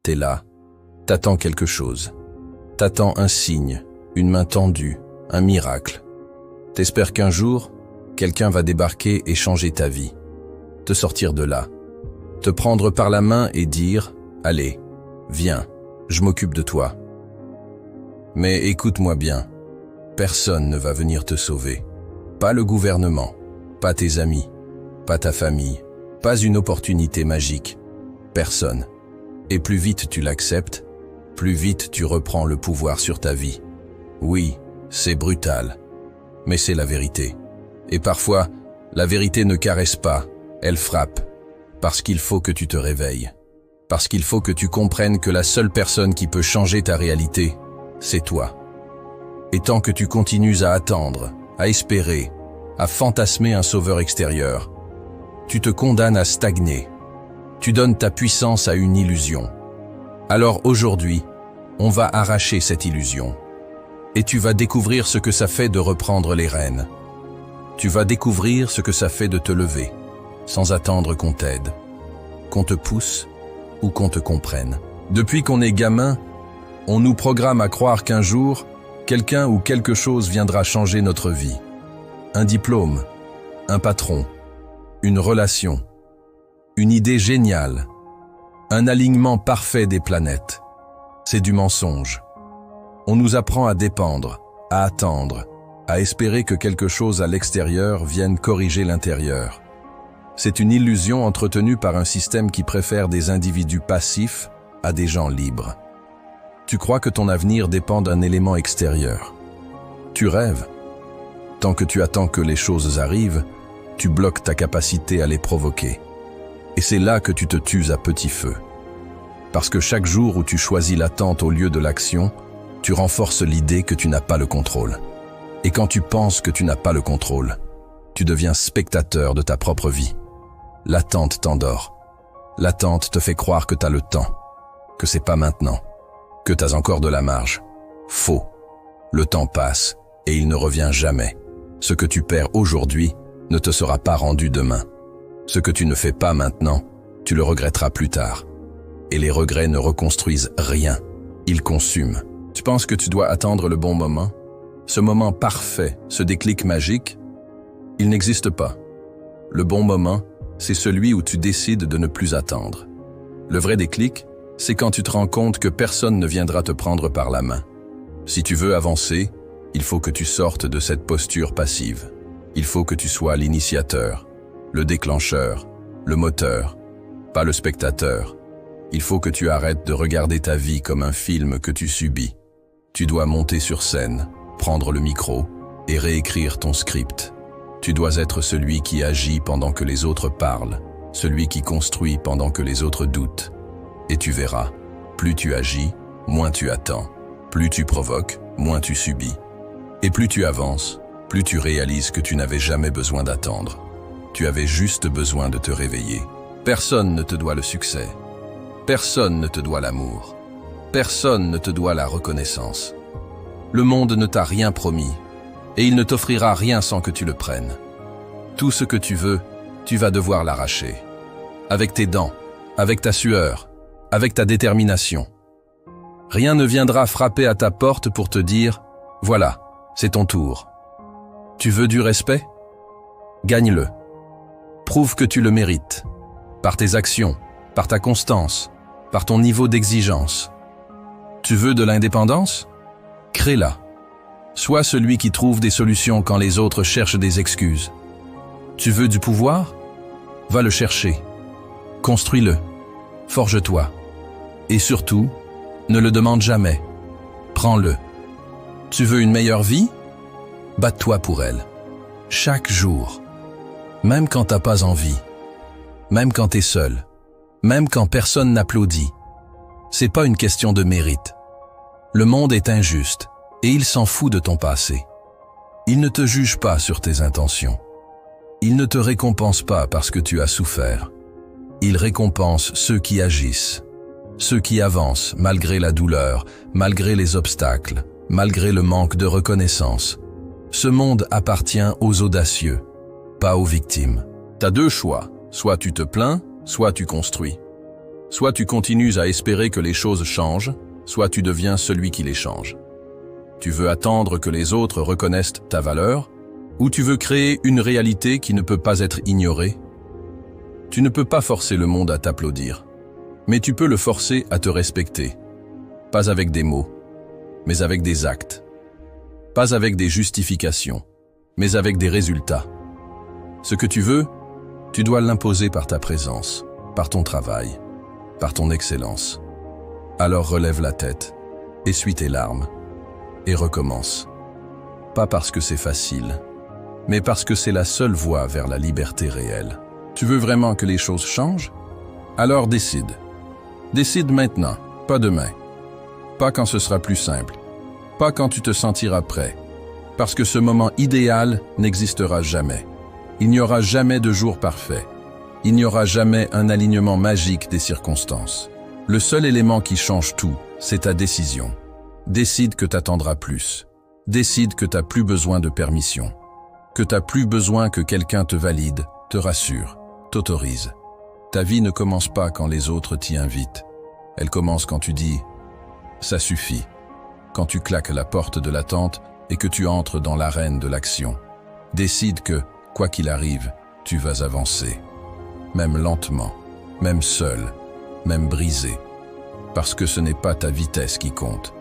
T'es là, t'attends quelque chose. T'attends un signe, une main tendue, un miracle. T'espères qu'un jour, quelqu'un va débarquer et changer ta vie. Te sortir de là. Te prendre par la main et dire « Allez, viens, je m'occupe de toi ». Mais écoute-moi bien, personne ne va venir te sauver. Pas le gouvernement, pas tes amis, pas ta famille, pas une opportunité magique. Personne. Et plus vite tu l'acceptes, plus vite tu reprends le pouvoir sur ta vie. Oui, c'est brutal, mais c'est la vérité. Et parfois, la vérité ne caresse pas, elle frappe. Parce qu'il faut que tu te réveilles. Parce qu'il faut que tu comprennes que la seule personne qui peut changer ta réalité, c'est toi. Et tant que tu continues à attendre, à espérer, à fantasmer un sauveur extérieur, tu te condamnes à stagner. Tu donnes ta puissance à une illusion. Alors aujourd'hui, on va arracher cette illusion. Et tu vas découvrir ce que ça fait de reprendre les rênes. Tu vas découvrir ce que ça fait de te lever, sans attendre qu'on t'aide, qu'on te pousse ou qu'on te comprenne. Depuis qu'on est gamin, on nous programme à croire qu'un jour, quelqu'un ou quelque chose viendra changer notre vie. Un diplôme, un patron, une relation, une idée géniale, un alignement parfait des planètes. C'est du mensonge. On nous apprend à dépendre, à attendre, à espérer que quelque chose à l'extérieur vienne corriger l'intérieur. C'est une illusion entretenue par un système qui préfère des individus passifs à des gens libres. Tu crois que ton avenir dépend d'un élément extérieur. Tu rêves. Tant que tu attends que les choses arrivent, tu bloques ta capacité à les provoquer. Et c'est là que tu te tues à petit feu. Parce que chaque jour où tu choisis l'attente au lieu de l'action, tu renforces l'idée que tu n'as pas le contrôle. Et quand tu penses que tu n'as pas le contrôle, tu deviens spectateur de ta propre vie. L'attente t'endort. L'attente te fait croire que t'as le temps, que c'est pas maintenant, que t'as encore de la marge. Faux. Le temps passe et il ne revient jamais. Ce que tu perds aujourd'hui ne te sera pas rendu demain. Ce que tu ne fais pas maintenant, tu le regretteras plus tard. Et les regrets ne reconstruisent rien. Ils consument. Tu penses que tu dois attendre le bon moment? Ce moment parfait, ce déclic magique? Il n'existe pas. Le bon moment, c'est celui où tu décides de ne plus attendre. Le vrai déclic, c'est quand tu te rends compte que personne ne viendra te prendre par la main. Si tu veux avancer, il faut que tu sortes de cette posture passive. Il faut que tu sois l'initiateur, le déclencheur, le moteur, pas le spectateur. Il faut que tu arrêtes de regarder ta vie comme un film que tu subis. Tu dois monter sur scène, prendre le micro et réécrire ton script. Tu dois être celui qui agit pendant que les autres parlent, celui qui construit pendant que les autres doutent. Et tu verras, plus tu agis, moins tu attends. Plus tu provoques, moins tu subis. Et plus tu avances, plus tu réalises que tu n'avais jamais besoin d'attendre. Tu avais juste besoin de te réveiller. Personne ne te doit le succès. Personne ne te doit l'amour. Personne ne te doit la reconnaissance. Le monde ne t'a rien promis, et il ne t'offrira rien sans que tu le prennes. Tout ce que tu veux, tu vas devoir l'arracher. Avec tes dents, avec ta sueur, avec ta détermination. Rien ne viendra frapper à ta porte pour te dire « Voilà, c'est ton tour ». Tu veux du respect? Gagne-le. Prouve que tu le mérites. Par tes actions, par ta constance, par ton niveau d'exigence. Tu veux de l'indépendance? Crée-la. Sois celui qui trouve des solutions quand les autres cherchent des excuses. Tu veux du pouvoir? Va le chercher. Construis-le. Forge-toi. Et surtout, ne le demande jamais. Prends-le. Tu veux une meilleure vie? Bats-toi pour elle. Chaque jour. Même quand t'as pas envie. Même quand t'es seul. Même quand personne n'applaudit. C'est pas une question de mérite. Le monde est injuste et il s'en fout de ton passé. Il ne te juge pas sur tes intentions. Il ne te récompense pas parce que tu as souffert. Il récompense ceux qui agissent. Ceux qui avancent malgré la douleur, malgré les obstacles, malgré le manque de reconnaissance. Ce monde appartient aux audacieux, pas aux victimes. T'as deux choix, soit tu te plains, soit tu construis. Soit tu continues à espérer que les choses changent, soit tu deviens celui qui les change. Tu veux attendre que les autres reconnaissent ta valeur, ou tu veux créer une réalité qui ne peut pas être ignorée? Tu ne peux pas forcer le monde à t'applaudir, mais tu peux le forcer à te respecter. Pas avec des mots, mais avec des actes. Pas avec des justifications, mais avec des résultats. Ce que tu veux, tu dois l'imposer par ta présence, par ton travail, par ton excellence. Alors relève la tête, essuie tes larmes, et recommence. Pas parce que c'est facile, mais parce que c'est la seule voie vers la liberté réelle. Tu veux vraiment que les choses changent? Alors décide. Décide maintenant, pas demain. Pas quand ce sera plus simple. Pas quand tu te sentiras prêt. Parce que ce moment idéal n'existera jamais. Il n'y aura jamais de jour parfait. Il n'y aura jamais un alignement magique des circonstances. Le seul élément qui change tout, c'est ta décision. Décide que t'attendras plus. Décide que t'as plus besoin de permission. Que t'as plus besoin que quelqu'un te valide, te rassure, t'autorise. Ta vie ne commence pas quand les autres t'y invitent. Elle commence quand tu dis « ça suffit », quand tu claques la porte de l'attente et que tu entres dans l'arène de l'action. Décide que, quoi qu'il arrive, tu vas avancer. Même lentement, même seul, même brisé. Parce que ce n'est pas ta vitesse qui compte.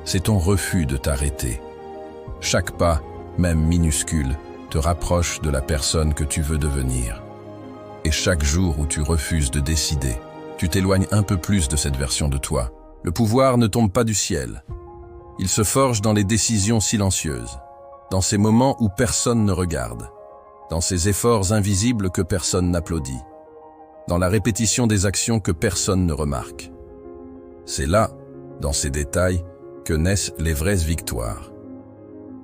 C'est ton refus de t'arrêter. Chaque pas, même minuscule, te rapproche de la personne que tu veux devenir. Et chaque jour où tu refuses de décider, tu t'éloignes un peu plus de cette version de toi. Le pouvoir ne tombe pas du ciel. Il se forge dans les décisions silencieuses, dans ces moments où personne ne regarde, dans ces efforts invisibles que personne n'applaudit, dans la répétition des actions que personne ne remarque. C'est là, dans ces détails, que naissent les vraies victoires.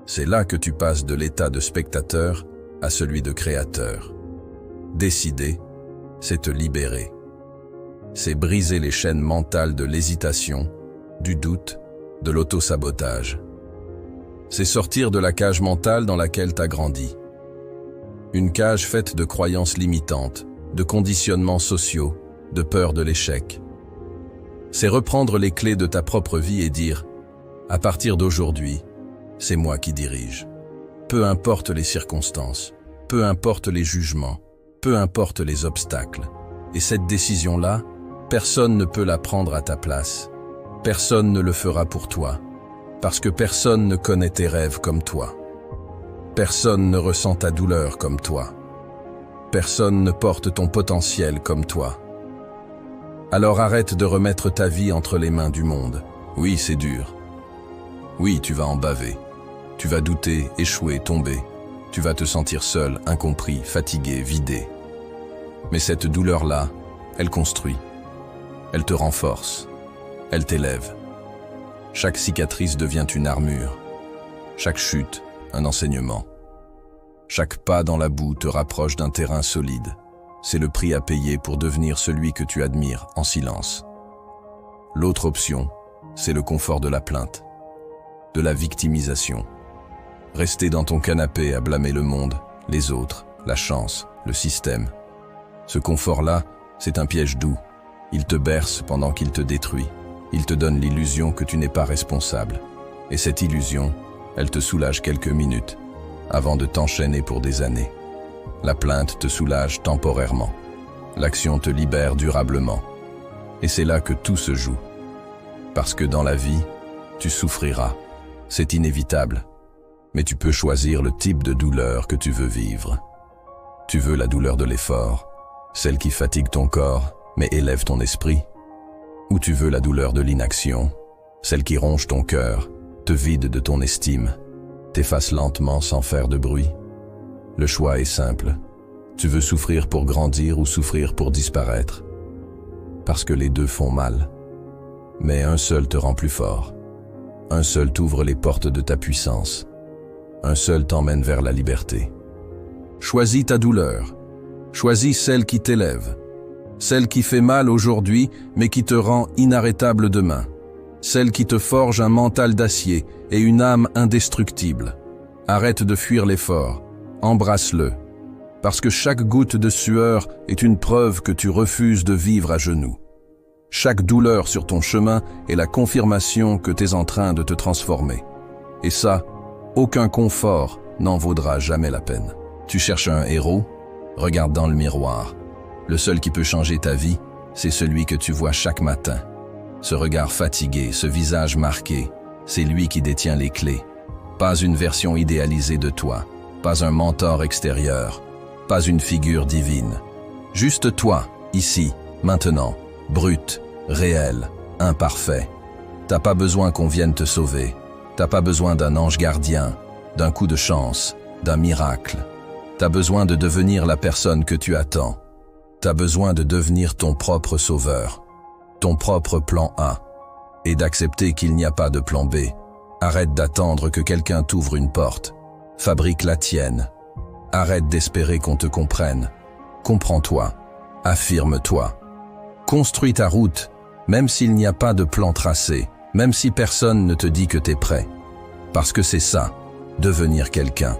C'est là que tu passes de l'état de spectateur à celui de créateur. Décider, c'est te libérer. C'est briser les chaînes mentales de l'hésitation, du doute, de l'auto-sabotage. C'est sortir de la cage mentale dans laquelle t'as grandi. Une cage faite de croyances limitantes, de conditionnements sociaux, de peur de l'échec. C'est reprendre les clés de ta propre vie et dire « à partir d'aujourd'hui, c'est moi qui dirige. Peu importe les circonstances, peu importe les jugements, peu importe les obstacles. Et cette décision-là, personne ne peut la prendre à ta place. Personne ne le fera pour toi, parce que personne ne connaît tes rêves comme toi. Personne ne ressent ta douleur comme toi. Personne ne porte ton potentiel comme toi. Alors arrête de remettre ta vie entre les mains du monde. Oui, c'est dur. Oui, tu vas en baver. Tu vas douter, échouer, tomber. Tu vas te sentir seul, incompris, fatigué, vidé. Mais cette douleur-là, elle construit. Elle te renforce. Elle t'élève. Chaque cicatrice devient une armure. Chaque chute, un enseignement. Chaque pas dans la boue te rapproche d'un terrain solide. C'est le prix à payer pour devenir celui que tu admires en silence. L'autre option, c'est le confort de la plainte, de la victimisation. Rester dans ton canapé à blâmer le monde, les autres, la chance, le système. Ce confort-là, c'est un piège doux. Il te berce pendant qu'il te détruit. Il te donne l'illusion que tu n'es pas responsable. Et cette illusion, elle te soulage quelques minutes, avant de t'enchaîner pour des années. La plainte te soulage temporairement. L'action te libère durablement. Et c'est là que tout se joue. Parce que dans la vie, tu souffriras. C'est inévitable. Mais tu peux choisir le type de douleur que tu veux vivre. Tu veux la douleur de l'effort, celle qui fatigue ton corps, mais élève ton esprit. Ou tu veux la douleur de l'inaction, celle qui ronge ton cœur, te vide de ton estime, t'efface lentement sans faire de bruit. Le choix est simple. Tu veux souffrir pour grandir ou souffrir pour disparaître. Parce que les deux font mal. Mais un seul te rend plus fort. Un seul t'ouvre les portes de ta puissance. Un seul t'emmène vers la liberté. Choisis ta douleur. Choisis celle qui t'élève. Celle qui fait mal aujourd'hui, mais qui te rend inarrêtable demain. Celle qui te forge un mental d'acier et une âme indestructible. Arrête de fuir l'effort. Embrasse-le. Parce que chaque goutte de sueur est une preuve que tu refuses de vivre à genoux. Chaque douleur sur ton chemin est la confirmation que tu es en train de te transformer. Et ça, aucun confort n'en vaudra jamais la peine. Tu cherches un héros? Regarde dans le miroir. Le seul qui peut changer ta vie, c'est celui que tu vois chaque matin. Ce regard fatigué, ce visage marqué, c'est lui qui détient les clés. Pas une version idéalisée de toi, pas un mentor extérieur, pas une figure divine. Juste toi, ici, maintenant, brut, réel, imparfait. T'as pas besoin qu'on vienne te sauver. T'as pas besoin d'un ange gardien, d'un coup de chance, d'un miracle. T'as besoin de devenir la personne que tu attends. T'as besoin de devenir ton propre sauveur, ton propre plan A, et d'accepter qu'il n'y a pas de plan B. Arrête d'attendre que quelqu'un t'ouvre une porte. Fabrique la tienne. Arrête d'espérer qu'on te comprenne. Comprends-toi. Affirme-toi. Construis ta route, même s'il n'y a pas de plan tracé, même si personne ne te dit que t'es prêt. Parce que c'est ça, devenir quelqu'un.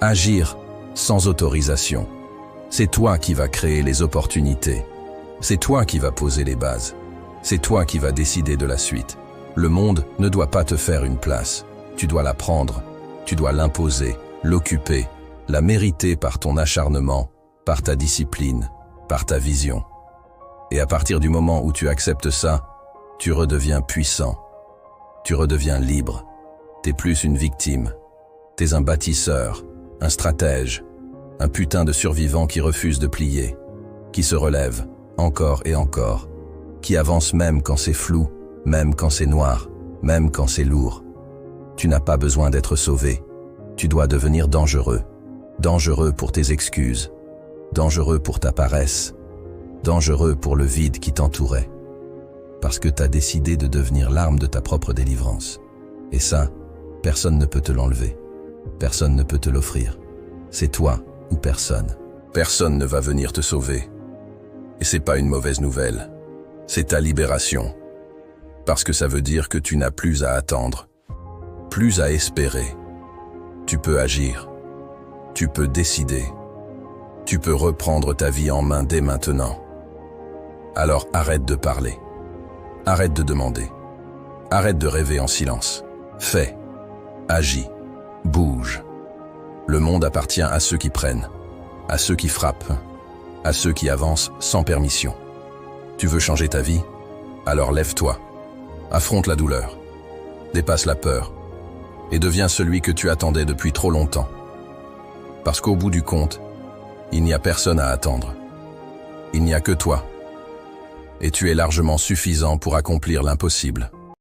Agir sans autorisation. C'est toi qui vas créer les opportunités. C'est toi qui vas poser les bases. C'est toi qui vas décider de la suite. Le monde ne doit pas te faire une place. Tu dois la prendre. Tu dois l'imposer, l'occuper, la mériter par ton acharnement, par ta discipline, par ta vision. Et à partir du moment où tu acceptes ça, tu redeviens puissant. Tu redeviens libre. T'es plus une victime. T'es un bâtisseur, un stratège, un putain de survivant qui refuse de plier, qui se relève encore et encore, qui avance même quand c'est flou, même quand c'est noir, même quand c'est lourd. Tu n'as pas besoin d'être sauvé. Tu dois devenir dangereux. Dangereux pour tes excuses. Dangereux pour ta paresse. Dangereux pour le vide qui t'entourait. Parce que tu as décidé de devenir l'arme de ta propre délivrance. Et ça, personne ne peut te l'enlever. Personne ne peut te l'offrir. C'est toi ou personne. Personne ne va venir te sauver. Et c'est pas une mauvaise nouvelle. C'est ta libération. Parce que ça veut dire que tu n'as plus à attendre. Plus à espérer. Tu peux agir. Tu peux décider. Tu peux reprendre ta vie en main dès maintenant. Alors arrête de parler. Arrête de demander. Arrête de rêver en silence. Fais. Agis. Bouge. Le monde appartient à ceux qui prennent, à ceux qui frappent, à ceux qui avancent sans permission. Tu veux changer ta vie? Alors lève-toi. Affronte la douleur. Dépasse la peur. Et deviens celui que tu attendais depuis trop longtemps. Parce qu'au bout du compte, il n'y a personne à attendre. Il n'y a que toi. Et tu es largement suffisant pour accomplir l'impossible.